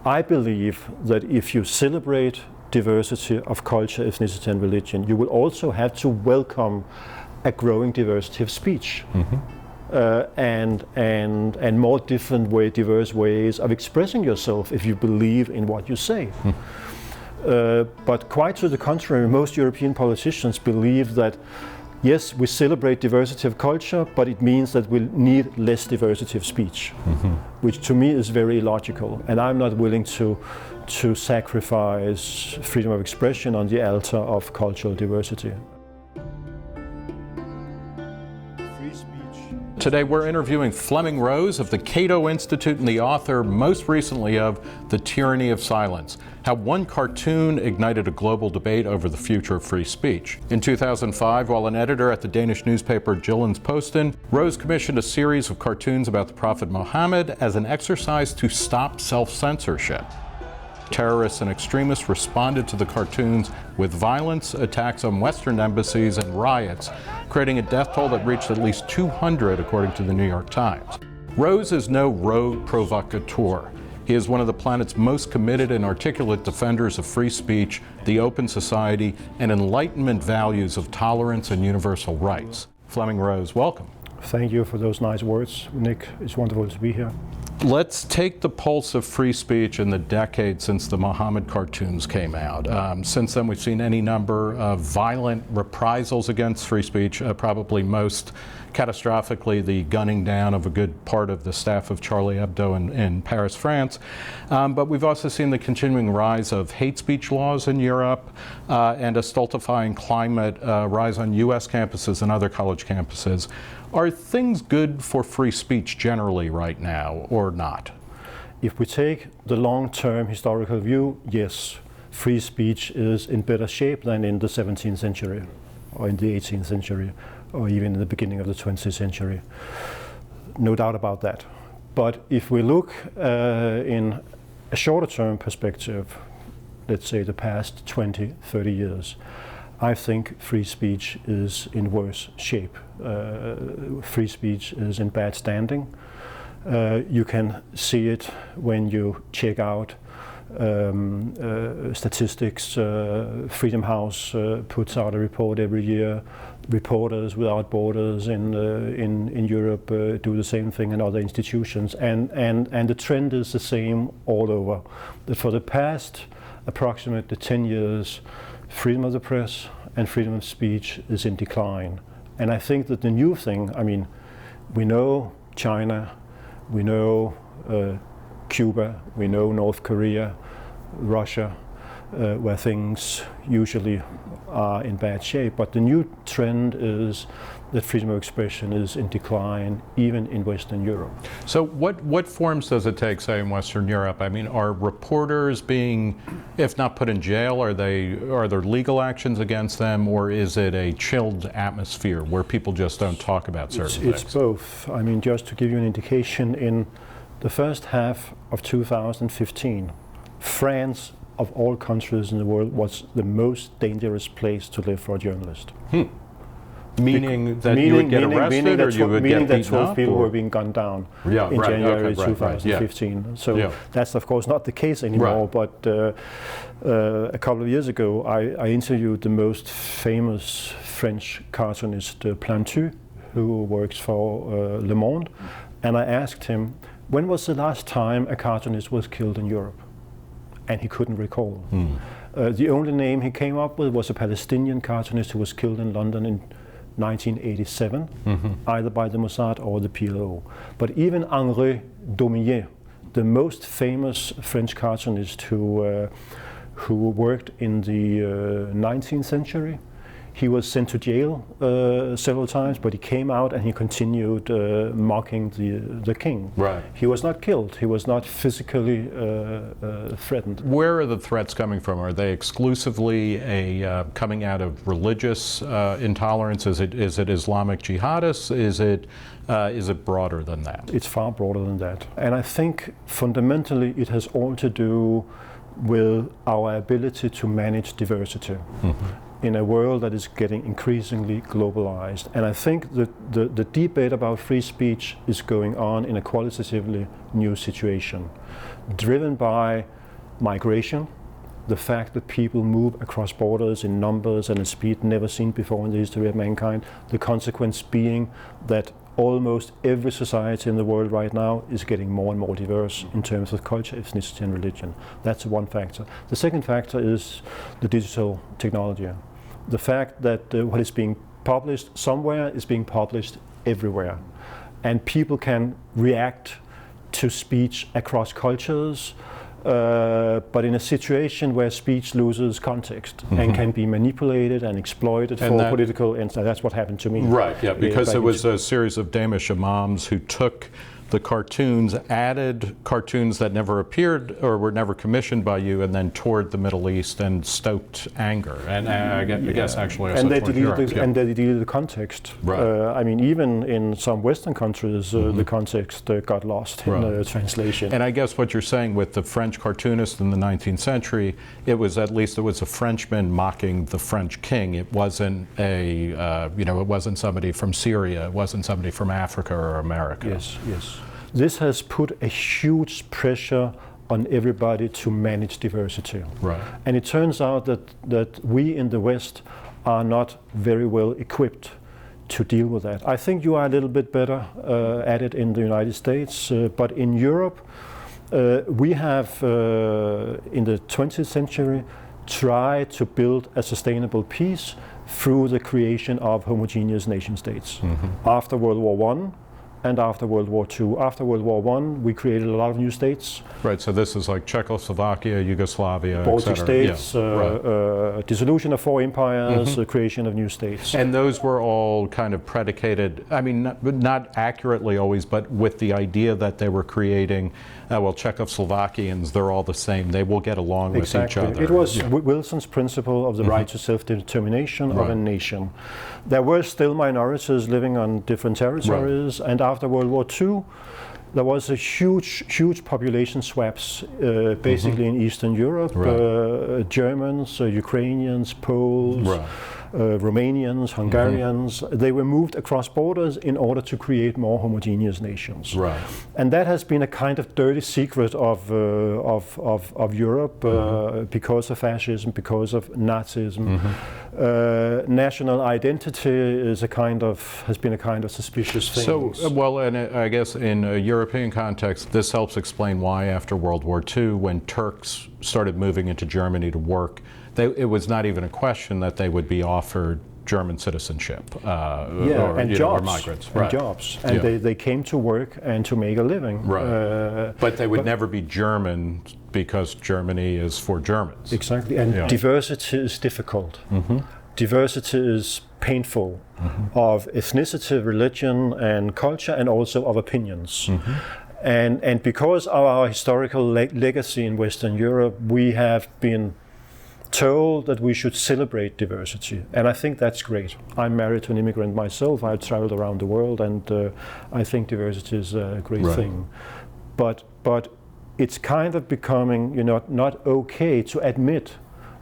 I believe that if you celebrate diversity of culture, ethnicity, and religion, you will also have to welcome a growing diversity of speech. And more diverse ways of expressing yourself if you believe in what you say. But quite to the contrary, most European politicians believe that yes, we celebrate diversity of culture, but it means that we need less diversity of speech, which to me is very illogical. And I'm not willing to sacrifice freedom of expression on the altar of cultural diversity. Today we're interviewing Flemming Rose of the Cato Institute and the author most recently of The Tyranny of Silence, how one cartoon ignited a global debate over the future of free speech. In 2005, while an editor at the Danish newspaper Jyllands-Posten, Rose commissioned a series of cartoons about the Prophet Muhammad as an exercise to stop self-censorship. Terrorists and extremists responded to the cartoons with violence, attacks on Western embassies, and riots, creating a death toll that reached at least 200, according to the New York Times. Rose is no rogue provocateur. He is one of the planet's most committed and articulate defenders of free speech, the open society, and Enlightenment values of tolerance and universal rights. Flemming Rose, welcome. Thank you for those nice words, Nick. It's wonderful to be here. Let's take the pulse of free speech in the decade since the Muhammad cartoons came out. Since then, we've seen any number of violent reprisals against free speech, probably most catastrophically the gunning down of a good part of the staff of Charlie Hebdo in Paris, France. But we've also seen the continuing rise of hate speech laws in Europe and a stultifying climate rise on US campuses and other college campuses. Are things good for free speech generally right now, or not? If we take the long-term historical view, yes, free speech is in better shape than in the 17th century, or in the 18th century, or even in the beginning of the 20th century. No doubt about that. But if we look in a shorter-term perspective, let's say the past 20, 30 years, I think free speech is in worse shape. Free speech is in bad standing. You can see it when you check out statistics. Freedom House puts out a report every year. Reporters Without Borders in Europe do the same thing, and other institutions. And the trend is the same all over. That for the past approximately 10 years, freedom of the press and freedom of speech is in decline. And I think that the new thing, I mean, we know China, we know Cuba, we know North Korea, Russia, where things usually are in bad shape. But the new trend is that freedom of expression is in decline, even in Western Europe. So what forms does it take, say, in Western Europe? I mean, are reporters being, if not put in jail, are there legal actions against them, or is it a chilled atmosphere where people just don't talk about certain things? It's both. I mean, just to give you an indication, in the first half of 2015, France, of all countries in the world, was the most dangerous place to live for a journalist. Meaning that you would get arrested, or you would get beaten up? Meaning that 12 people were being gunned down in January 2015. Yeah. So that's of course not the case anymore, but a couple of years ago I interviewed the most famous French cartoonist Plantu, who works for Le Monde, and I asked him, when was the last time a cartoonist was killed in Europe? And he couldn't recall. The only name he came up with was a Palestinian cartoonist who was killed in London in 1987, either by the Mossad or the PLO. But even Henri Daumier, the most famous French cartoonist who worked in the 19th century, he was sent to jail several times, but he came out and he continued mocking the king. Right. He was not killed. He was not physically threatened. Where are the threats coming from? Are they exclusively coming out of religious intolerance? Is it Islamic jihadists? Is it broader than that? It's far broader than that. And I think fundamentally it has all to do with our ability to manage diversity. In a world that is getting increasingly globalized. And I think that the debate about free speech is going on in a qualitatively new situation. driven by migration, the fact that people move across borders in numbers and at speed never seen before in the history of mankind, the consequence being that almost every society in the world right now is getting more and more diverse in terms of culture, ethnicity and religion. That's one factor. The second factor is the digital technology. The fact that what is being published somewhere is being published everywhere. And people can react to speech across cultures, but in a situation where speech loses context and can be manipulated and exploited for political ends. That's what happened to me. Right, yeah, because it was a series of Danish imams who took the cartoons, added cartoons that never appeared or were never commissioned by you, and then toured the Middle East and stoked anger. And I guess actually also they deleted the context. Right. I mean, even in some Western countries, the context got lost in the translation. And I guess what you're saying with the French cartoonist in the 19th century, it was a Frenchman mocking the French king. It wasn't it wasn't somebody from Syria. It wasn't somebody from Africa or America. Yes, yes. This has put a huge pressure on everybody to manage diversity. Right. And it turns out that we in the West are not very well equipped to deal with that. I think you are a little bit better at it in the United States, but in Europe, we have, in the 20th century, tried to build a sustainable peace through the creation of homogeneous nation states. After World War I, and after World War II. After World War I, we created a lot of new states. Right, so this is like Czechoslovakia, Yugoslavia, Baltic states, dissolution of four empires, the creation of new states. And those were all kind of predicated, I mean, not accurately always, but with the idea that they were creating, Czechoslovakians, they're all the same. They will get along with each other. It was Wilson's principle of the right to self-determination of a nation. There were still minorities living on different territories, and after World War II, there was a huge population swaps, basically in Eastern Europe. Germans, Ukrainians, Poles, Romanians, Hungarians, they were moved across borders in order to create more homogeneous nations. Right. And that has been a kind of dirty secret of Europe because of fascism, because of Nazism. National identity is has been a kind of suspicious thing. So, well, and I guess in a European context, this helps explain why after World War II, when Turks started moving into Germany to work, it was not even a question that they would be offered German citizenship or migrants. And jobs. And they came to work and to make a living. But they would never be German because Germany is for Germans. Exactly. And diversity is difficult. Diversity is painful of ethnicity, religion, and culture, and also of opinions. And because of our historical legacy in Western Europe, we have been told that we should celebrate diversity, and I think that's great. I'm married to an immigrant myself. I've traveled around the world, and I think diversity is a great thing. But it's kind of becoming, not okay to admit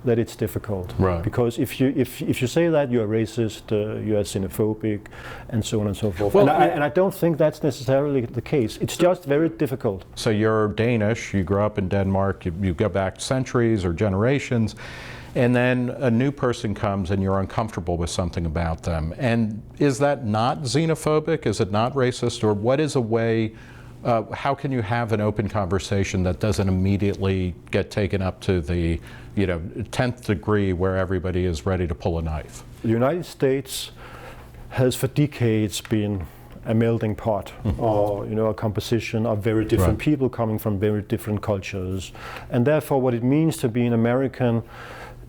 that it's difficult. Because if you say that, you're racist, you're xenophobic, and so on and so forth. Well, and I don't think that's necessarily the case. It's just very difficult. So you're Danish, you grew up in Denmark, you go back centuries or generations, and then a new person comes and you're uncomfortable with something about them. And is that not xenophobic? Is it not racist? Or what is a way, how can you have an open conversation that doesn't immediately get taken up to the 10th degree where everybody is ready to pull a knife? The United States has for decades been a melting pot, or a composition of very different people coming from very different cultures. And therefore what it means to be an American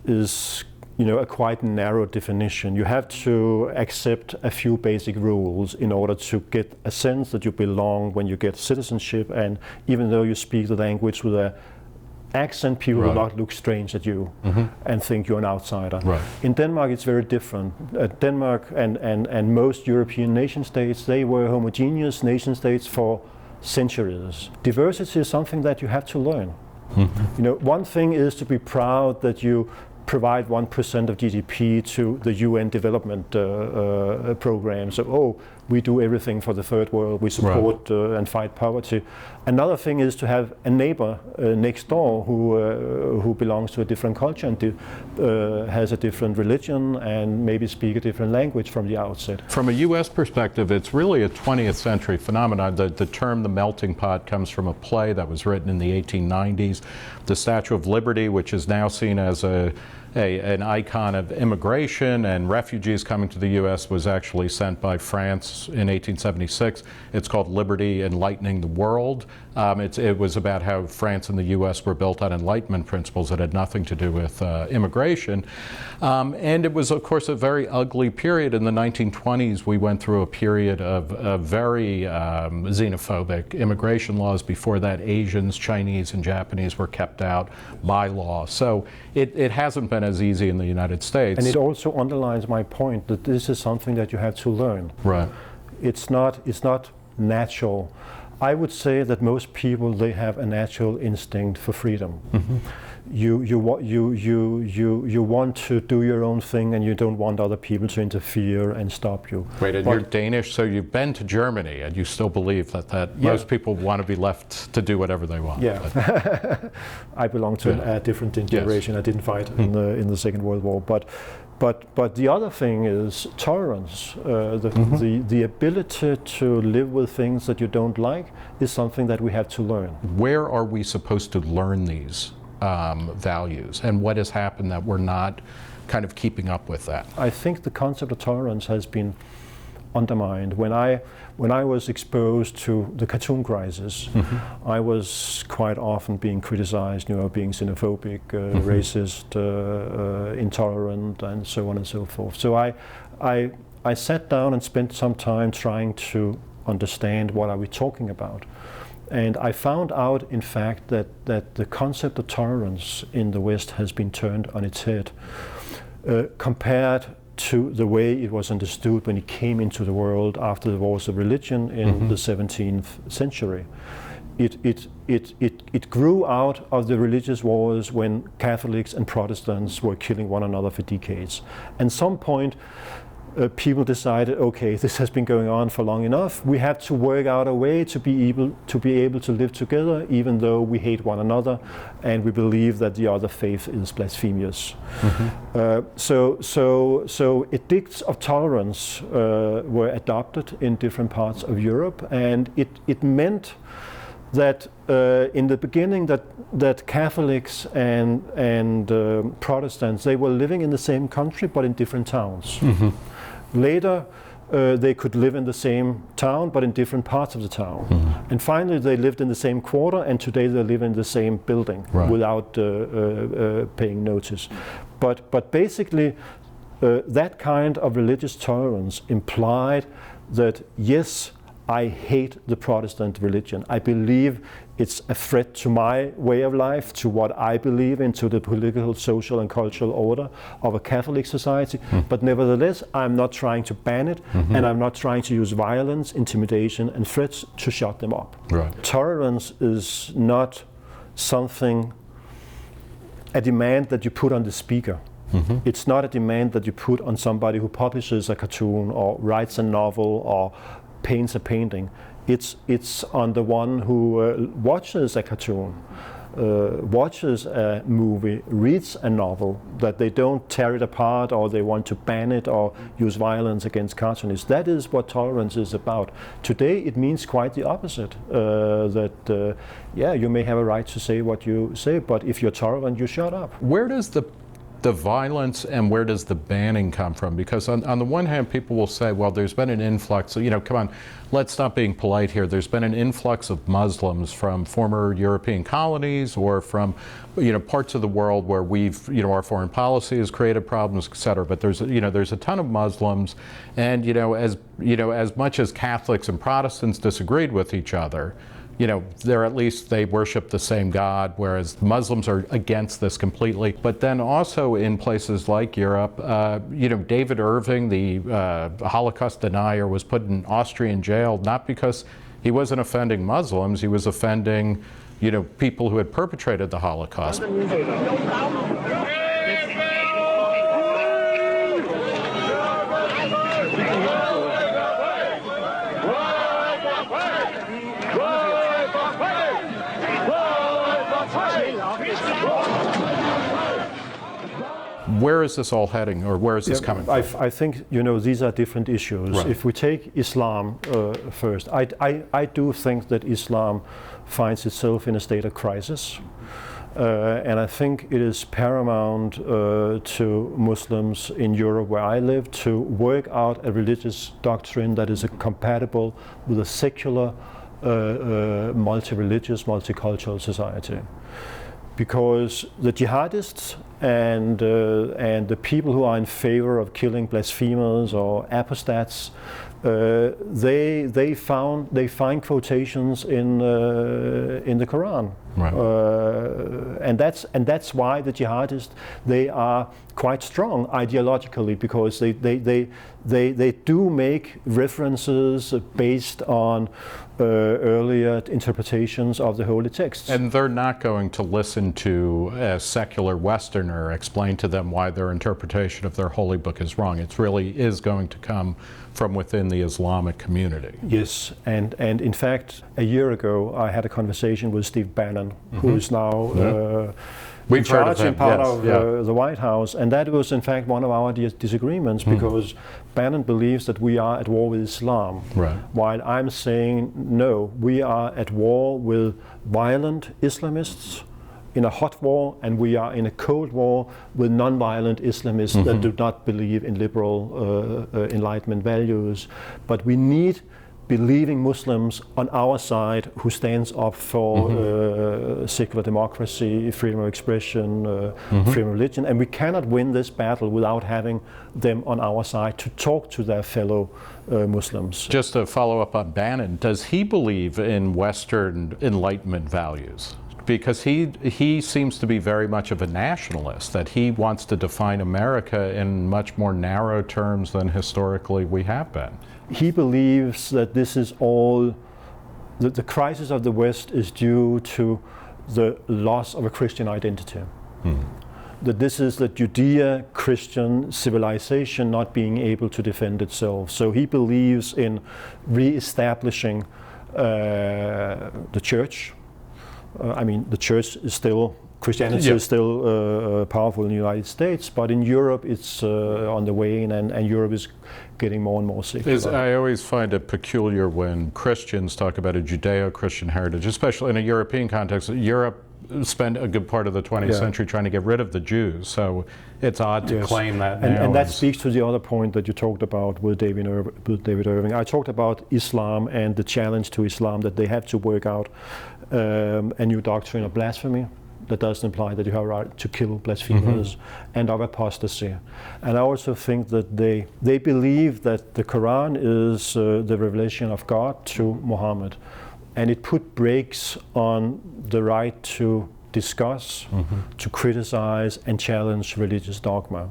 is a quite narrow definition. You have to accept a few basic rules in order to get a sense that you belong when you get citizenship, and even though you speak the language with a accent, people will not look strange at you and think you're an outsider. In Denmark, it's very different. Denmark and most European nation states, they were homogeneous nation states for centuries. Diversity is something that you have to learn. One thing is to be proud that you provide 1% of GDP to the UN development program. So, we do everything for the third world, we support and fight poverty. Another thing is to have a neighbor next door who belongs to a different culture and has a different religion and maybe speak a different language from the outset. From a U.S. perspective, it's really a 20th century phenomenon. The term the melting pot comes from a play that was written in the 1890s. The Statue of Liberty, which is now seen as an icon of immigration and refugees coming to the U.S., was actually sent by France in 1876. It's called Liberty Enlightening the World. It was about how France and the U.S. were built on Enlightenment principles that had nothing to do with immigration. And it was, of course, a very ugly period. In the 1920s, we went through a period of very xenophobic immigration laws. Before that, Asians, Chinese, and Japanese were kept out by law. So it hasn't been as easy in the United States. And it also underlines my point that this is something that you have to learn. Right. It's not natural. I would say that most people, they have a natural instinct for freedom. Mm-hmm. You want to do your own thing, and you don't want other people to interfere and stop you. Right, and you're Danish, so you've been to Germany, and you still believe that most people want to be left to do whatever they want. Yeah, I belong to a different generation. Yes. I didn't fight in the Second World War, but the other thing is tolerance. The ability to live with things that you don't like is something that we have to learn. Where are we supposed to learn these values, and what has happened that we're not kind of keeping up with that? I think the concept of tolerance has been undermined. When I was exposed to the cartoon crisis, I was quite often being criticized, being xenophobic, racist, intolerant, and so on and so forth. So I sat down and spent some time trying to understand what are we talking about. And I found out, in fact, that the concept of tolerance in the West has been turned on its head compared to the way it was understood when it came into the world after the wars of religion in the 17th century. It grew out of the religious wars when Catholics and Protestants were killing one another for decades. At some point, people decided, okay, this has been going on for long enough. We have to work out a way to be able to live together, even though we hate one another, and we believe that the other faith is blasphemous. So edicts of tolerance were adopted in different parts of Europe, and it meant that in the beginning that Catholics and Protestants, they were living in the same country but in different towns. Later, they could live in the same town but in different parts of the town. And finally, they lived in the same quarter, and today they live in the same building without paying notice. But basically, that kind of religious tolerance implied that, yes, I hate the Protestant religion. I believe it's a threat to my way of life, to what I believe in, to the political, social, and cultural order of a Catholic society. But nevertheless, I'm not trying to ban it, and I'm not trying to use violence, intimidation, and threats to shut them up. Right. Tolerance is not a demand that you put on the speaker. It's not a demand that you put on somebody who publishes a cartoon or writes a novel or paints a painting. It's on the one who watches a cartoon, watches a movie, reads a novel, that they don't tear it apart or they want to ban it or use violence against cartoonists. That is what tolerance is about. Today it means quite the opposite, that you may have a right to say what you say, but if you're tolerant, you shut up. Where does the violence and where does the banning come from? Because on the one hand, people will say, well, there's been an influx, come on, let's stop being polite here. There's been an influx of Muslims from former European colonies or from, parts of the world where we've, our foreign policy has created problems, et cetera. But there's a ton of Muslims, and, as much as Catholics and Protestants disagreed with each other, they worship the same God, whereas Muslims are against this completely. But then also in places like Europe, David Irving, the Holocaust denier, was put in Austrian jail, not because he wasn't offending Muslims, he was offending, people who had perpetrated the Holocaust. Where is this all heading, or where is this coming from? I think, you know, these are different issues. Right. If we take Islam first, I do think that Islam finds itself in a state of crisis. And I think it is paramount to Muslims in Europe, where I live, to work out a religious doctrine that is compatible with a secular, multi-religious, multicultural society. Because the jihadists and the people who are in favor of killing blasphemers or apostates, they find quotations in the Quran. Right. And that's why the jihadists, they are quite strong ideologically, because they do make references based on earlier interpretations of the holy texts. And they're not going to listen to a secular Westerner explain to them why their interpretation of their holy book is wrong. It really is going to come from within the Islamic community. Yes, and in fact, a year ago, I had a conversation with Steve Bannon, who is now in charge and part of the White House, and that was in fact one of our disagreements, because Bannon believes that we are at war with Islam, while I'm saying no, we are at war with violent Islamists in a hot war, and we are in a cold war with non-violent Islamists that do not believe in liberal Enlightenment values. But we need believing Muslims on our side who stands up for secular democracy, freedom of expression, freedom of religion, and we cannot win this battle without having them on our side to talk to their fellow Muslims. Just to follow up on Bannon, does he believe in Western Enlightenment values? Because he seems to be very much of a nationalist, that he wants to define America in much more narrow terms than historically we have been. He believes that this is all, that the crisis of the West is due to the loss of a Christian identity. That this is the Judeo-Christian civilization not being able to defend itself. So he believes in re-establishing the church. I mean, the church is still, Christianity is still powerful in the United States, but in Europe it's on the wane, and Europe is getting more and more secular. I always find it peculiar when Christians talk about a Judeo-Christian heritage, especially in a European context. Europe spent a good part of the 20th century trying to get rid of the Jews, so it's odd to claim that now. And that speaks to the other point that you talked about with David Irving. I talked about Islam and the challenge to Islam, that they have to work out a new doctrine of blasphemy that doesn't imply that you have a right to kill blasphemers, and of apostasy. And I also think that they believe that the Quran is the revelation of God to Muhammad, and it put brakes on the right to discuss, to criticize and challenge religious dogma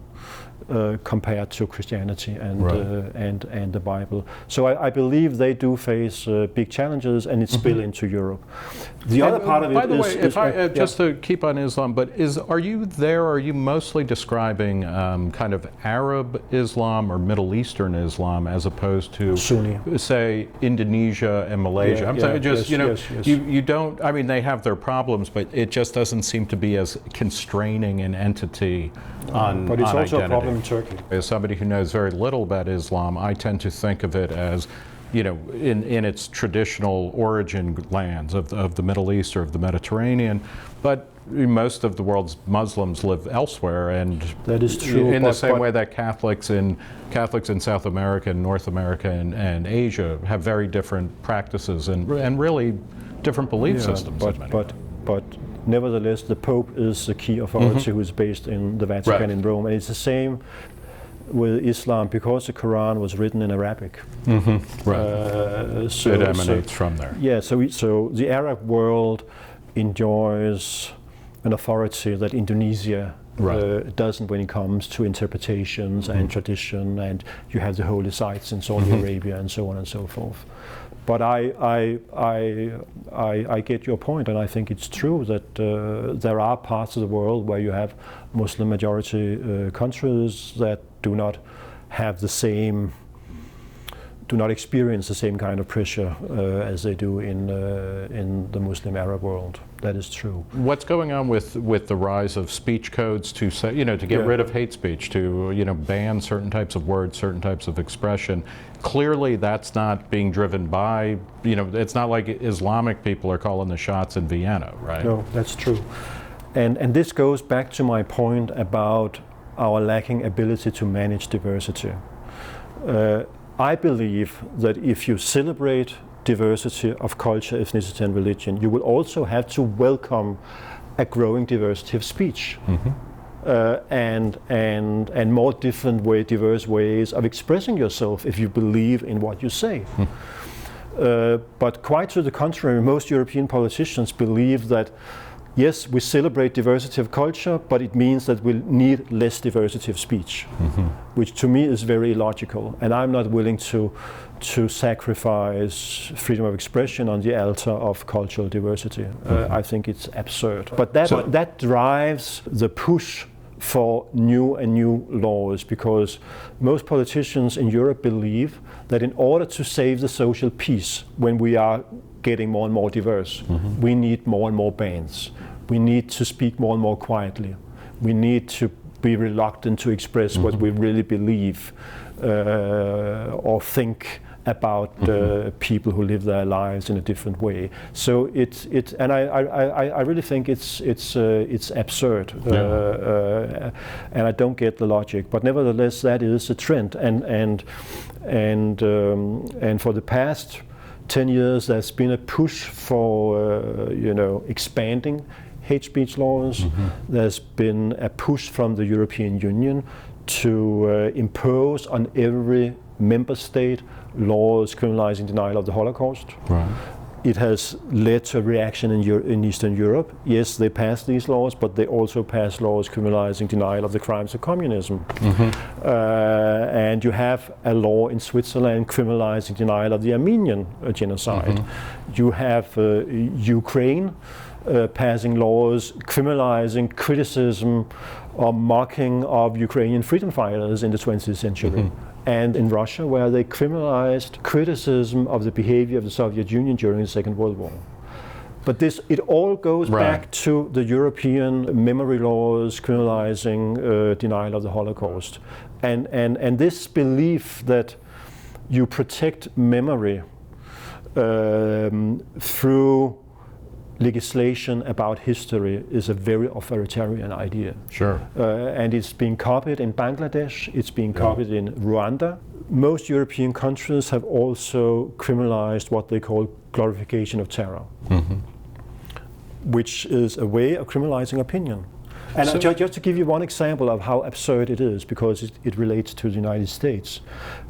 compared to Christianity and the Bible. So I believe they do face big challenges, and it spill into Europe. The other part of it is... By the way, if I, just to keep on Islam, but are you mostly describing kind of Arab Islam or Middle Eastern Islam as opposed to, Sunni, say, Indonesia and Malaysia? I'm saying just, you don't, I mean, they have their problems, but it just doesn't seem to be as constraining an entity on But it's also identity. a problem in Turkey. As somebody who knows very little about Islam, I tend to think of it as, you know, in its traditional origin lands of the Middle East or of the Mediterranean, but most of the world's Muslims live elsewhere, and that is true. In the same way that Catholics in South America and North America and Asia have very different practices and really different belief systems. But nevertheless, the Pope is the key authority who is based in the Vatican in Rome, and it's the same with Islam, because the Quran was written in Arabic. So it emanates from there. Yeah, so the Arab world enjoys an authority that Indonesia doesn't when it comes to interpretations and tradition, and you have the holy sites in Saudi Arabia and so on and so forth. But I get your point, and I think it's true that there are parts of the world where you have Muslim majority countries that do not have the same do not experience the same kind of pressure as they do in the Muslim Arab world. That is true. What's going on with the rise of speech codes to say, to get rid of hate speech, to ban certain types of words, certain types of expression? Clearly, that's not being driven by, it's not like Islamic people are calling the shots in Vienna, right? No, that's true. And this goes back to my point about our lacking ability to manage diversity. I believe that if you celebrate diversity of culture, ethnicity, and religion, you will also have to welcome a growing diversity of speech. And more diverse ways of expressing yourself if you believe in what you say. But quite to the contrary, most European politicians believe that yes, we celebrate diversity of culture, but it means that we'll need less diversity of speech, which to me is very illogical. And I'm not willing to sacrifice freedom of expression on the altar of cultural diversity. I think it's absurd. But that drives the push for new laws, because most politicians in Europe believe that in order to save the social peace when we are getting more and more diverse, we need more and more bans. We need to speak more and more quietly. We need to be reluctant to express what we really believe or think about people who live their lives in a different way. So and I really think it's absurd, and I don't get the logic. But nevertheless, that is a trend, and for the past 10 years, there's been a push for expanding hate speech laws. There's been a push from the European Union to impose on every member state laws criminalizing denial of the Holocaust. Right. It has led to a reaction in Eastern Europe. Yes, they passed these laws, but they also passed laws criminalizing denial of the crimes of communism. And you have a law in Switzerland criminalizing denial of the Armenian genocide. You have Ukraine passing laws criminalizing criticism or mocking of Ukrainian freedom fighters in the 20th century. And in Russia, where they criminalized criticism of the behavior of the Soviet Union during the Second World War. But it all goes back to the European memory laws criminalizing denial of the Holocaust. And this belief that you protect memory through legislation about history is a very authoritarian idea. Sure. And it's being copied in Bangladesh, it's being copied in Rwanda. Most European countries have also criminalized what they call glorification of terror, which is a way of criminalizing opinion. And so, just to give you one example of how absurd it is, because it relates to the United States.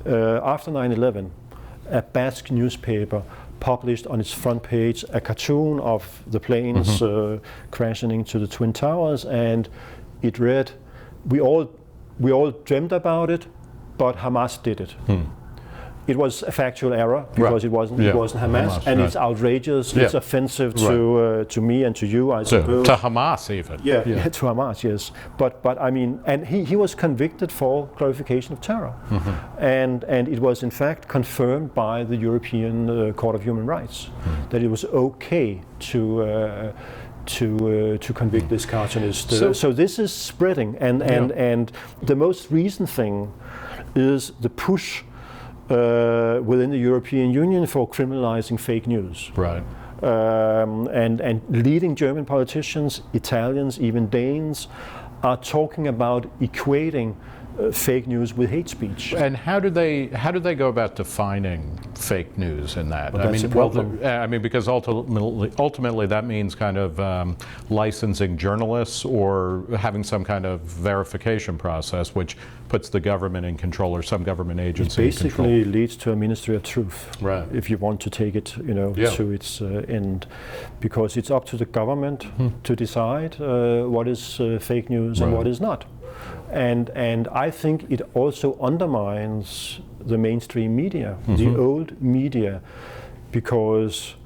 After 9/11, a Basque newspaper published on its front page a cartoon of the planes crashing into the Twin Towers, and it read, we all dreamt about it, but Hamas did it. It was a factual error, because it wasn't Hamas, and it's outrageous, it's offensive to me and to you, I suppose. To Hamas even. To Hamas, yes. But I mean, and he was convicted for glorification of terror. And it was in fact confirmed by the European Court of Human Rights that it was okay to convict this cartoonist. So this is spreading, and the most recent thing is the push within the European Union for criminalizing fake news. Right. And leading German politicians, Italians, even Danes, are talking about equating fake news with hate speech. And how do they go about defining fake news in that? Well, I mean, because ultimately that means kind of licensing journalists or having some kind of verification process, which puts the government in control or some government agency in control. It basically leads to a ministry of truth, right? If you want to take it, to its end, because it's up to the government to decide what is fake news and what is not. And I think it also undermines the mainstream media, the old media, because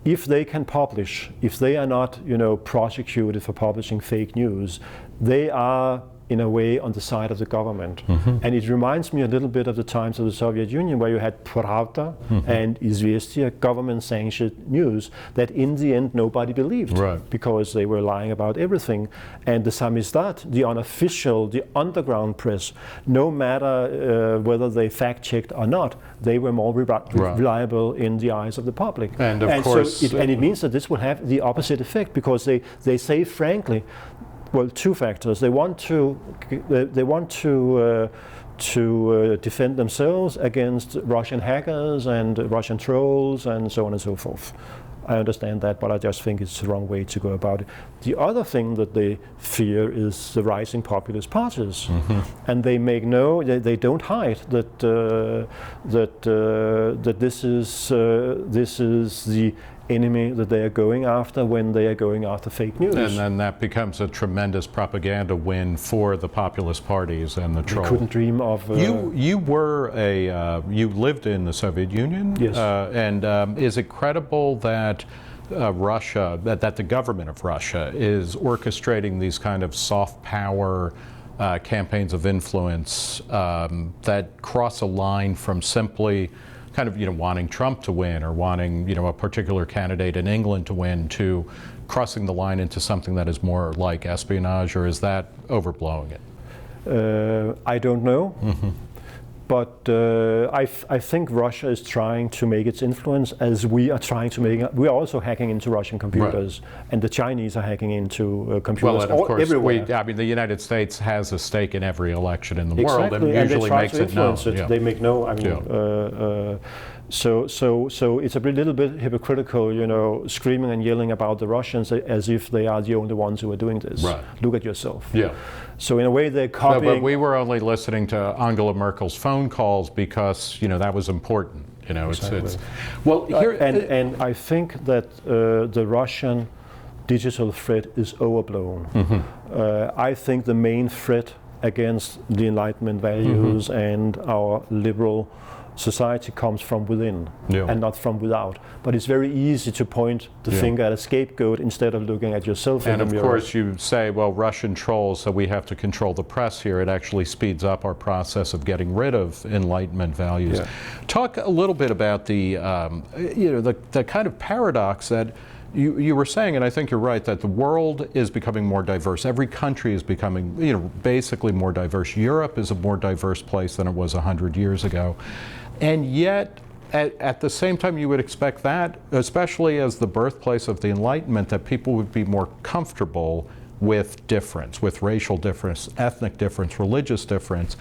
if they can publish, if they are not, prosecuted for publishing fake news, they are in a way on the side of the government. And it reminds me a little bit of the times of the Soviet Union, where you had Pravda and Izvestia, government-sanctioned news that in the end nobody believed, because they were lying about everything. And the samizdat, the unofficial, the underground press, no matter whether they fact-checked or not, they were more reliable in the eyes of the public. And of course, so it means that this will have the opposite effect, because they say frankly, well, two factors. They want to defend themselves against Russian hackers and Russian trolls and so on and so forth. I understand that, but I just think it's the wrong way to go about it. The other thing that they fear is the rising populist parties, and they they don't hide that that this is the enemy that they are going after when they are going after fake news. And then that becomes a tremendous propaganda win for the populist parties and the trolls. Couldn't dream of... You were you lived in the Soviet Union? Yes. And is it credible that Russia, that the government of Russia is orchestrating these kind of soft power campaigns of influence that cross a line from simply kind of, wanting Trump to win or wanting, a particular candidate in England to win, to crossing the line into something that is more like espionage, or is that overblowing it? I don't know. But I think Russia is trying to make its influence as we are trying to make it. We are also hacking into Russian computers, and the Chinese are hacking into computers everywhere. The United States has a stake in every election in the world, and and usually they try makes to influence it known. it. They make no. So it's a little bit hypocritical, screaming and yelling about the Russians as if they are the only ones who are doing this. Look at yourself. So in a way they're copying. No, but we were only listening to Angela Merkel's phone calls because that was important. It's well here and I think that the Russian digital threat is overblown. I think the main threat against the Enlightenment values and our liberal society comes from within and not from without. But it's very easy to point the finger at a scapegoat instead of looking at yourself in the mirror. And of course you say, well, Russian trolls, so we have to control the press here. It actually speeds up our process of getting rid of Enlightenment values. Talk a little bit about the, the kind of paradox that you were saying, and I think you're right, that the world is becoming more diverse. Every country is becoming, basically more diverse. Europe is a more diverse place than it was 100 years ago. And yet, at the same time, you would expect that, especially as the birthplace of the Enlightenment, that people would be more comfortable with difference, with racial difference, ethnic difference, religious difference,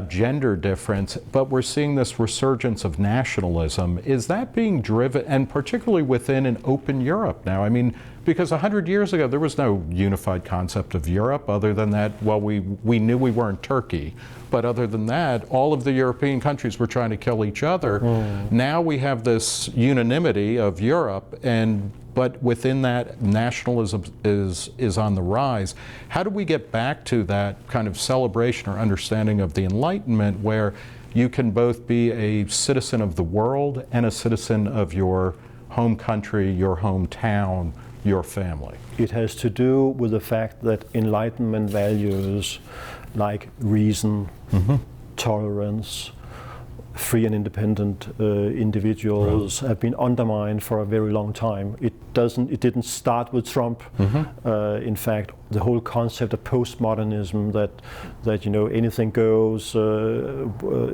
gender difference. But we're seeing this resurgence of nationalism. Is that being driven, and particularly within an open Europe now? I mean, because 100 years ago, there was no unified concept of Europe other than that, well, we knew we weren't Turkey. But other than that, all of the European countries were trying to kill each other. Now we have this unanimity of Europe, but within that, nationalism is on the rise. How do we get back to that kind of celebration or understanding of the Enlightenment, where you can both be a citizen of the world and a citizen of your home country, your hometown, your family? It has to do with the fact that Enlightenment values like reason, tolerance, free and independent individuals have been undermined for a very long time. It didn't start with Trump. In fact, the whole concept of postmodernism, that anything goes,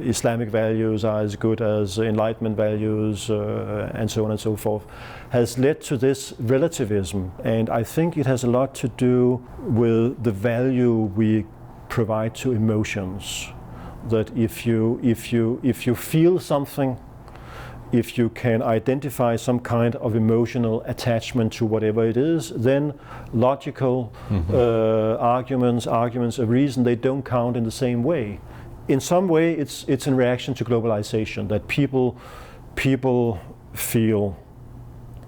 Islamic values are as good as Enlightenment values, and so on and so forth, has led to this relativism. And I think it has a lot to do with the value we provide to emotions. That if you feel something, if you can identify some kind of emotional attachment to whatever it is, then logical arguments of reason, they don't count in the same way. In some way, it's in reaction to globalization, that people feel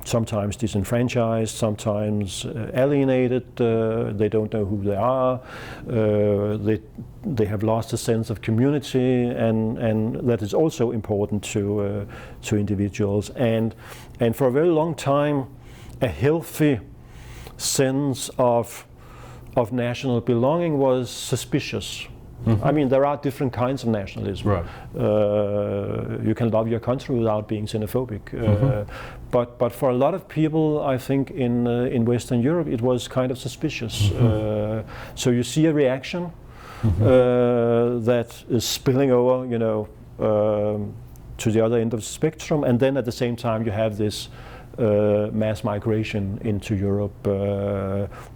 sometimes disenfranchised, sometimes alienated, they don't know who they are, they have lost a sense of community, and that is also important to individuals. And for a very long time, a healthy sense of of national belonging was suspicious. I mean, there are different kinds of nationalism. Right. You can love your country without being xenophobic. But for a lot of people, I think in Western Europe, it was kind of suspicious. So you see a reaction that is spilling over, you know, to the other end of the spectrum, and then at the same time you have this mass migration into Europe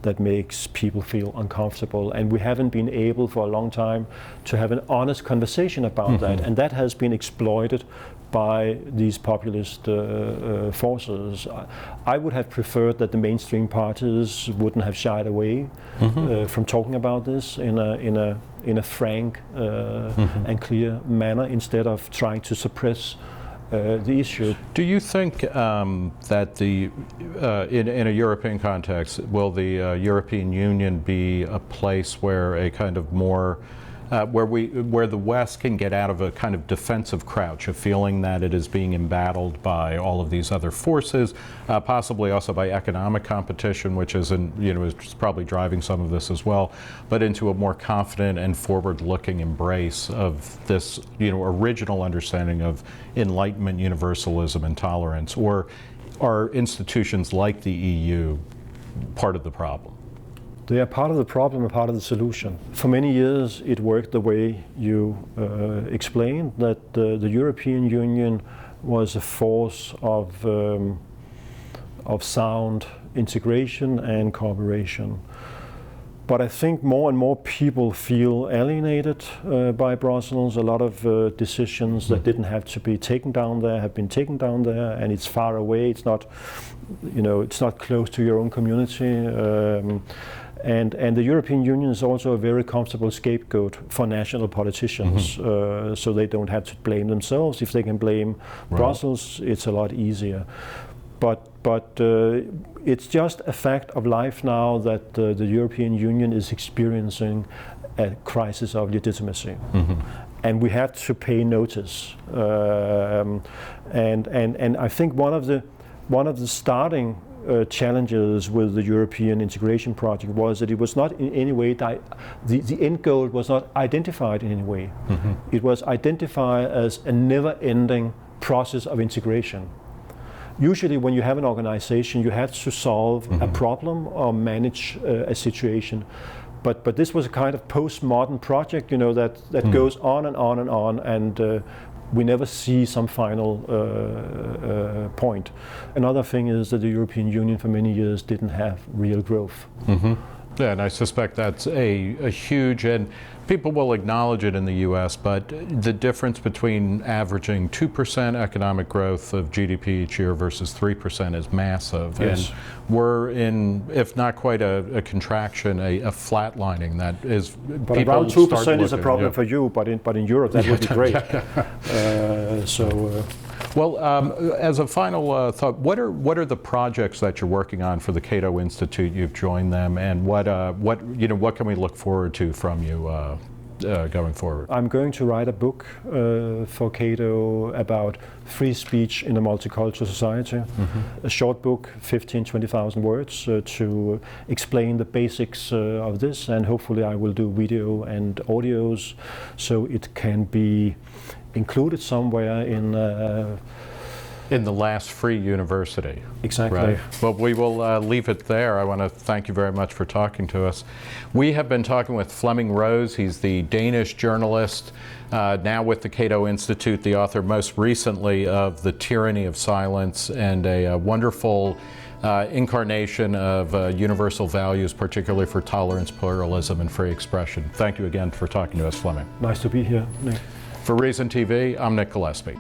that makes people feel uncomfortable, and we haven't been able for a long time to have an honest conversation about that, and that has been exploited by these populist forces. I would have preferred that the mainstream parties wouldn't have shied away from talking about this in a frank and clear manner, instead of trying to suppress the issue. Do you think that in a European context, will the European Union be a place where a kind of more where the West can get out of a kind of defensive crouch, a feeling that it is being embattled by all of these other forces, possibly also by economic competition, which is probably driving some of this as well, but into a more confident and forward-looking embrace of this, original understanding of Enlightenment, universalism, and tolerance? Or are institutions like the EU part of the problem? They are part of the problem and part of the solution. For many years it worked the way you explained, that the European Union was a force of sound integration and cooperation. But I think more and more people feel alienated by Brussels. A lot of decisions that didn't have to be taken down there have been taken down there, and it's far away. It's not, it's not close to your own community. And the European Union is also a very comfortable scapegoat for national politicians, so they don't have to blame themselves. If they can blame Brussels, it's a lot easier. But it's just a fact of life now that the European Union is experiencing a crisis of legitimacy. And we have to pay notice. And I think one of the starting challenges with the European integration project was that it was not in any way, the end goal was not identified in any way. It was identified as a never-ending process of integration. Usually when you have an organization, you have to solve a problem or manage a situation. But this was a kind of postmodern project, that goes on and on and on, and we never see some final point. Another thing is that the European Union for many years didn't have real growth. Yeah, and I suspect that's a huge, and people will acknowledge it in the US, but the difference between averaging 2% economic growth of GDP each year versus 3% is massive. Yes. And we're in, if not quite a contraction, a flatlining that is. But around 2% is a problem for you, but in Europe that would be great. Well, as a final thought, what are the projects that you're working on for the Cato Institute? You've joined them, and what can we look forward to from you going forward? I'm going to write a book for Cato about free speech in a multicultural society. A short book, 20,000 words, to explain the basics of this, and hopefully I will do video and audios so it can be included somewhere in the last free university. Exactly. Right. Well, we will leave it there. I want to thank you very much for talking to us. We have been talking with Flemming Rose. He's the Danish journalist, now with the Cato Institute, the author most recently of The Tyranny of Silence, and a wonderful incarnation of universal values, particularly for tolerance, pluralism, and free expression. Thank you again for talking to us, Flemming. Nice to be here, Nick. For ReasonTV, I'm Nick Gillespie.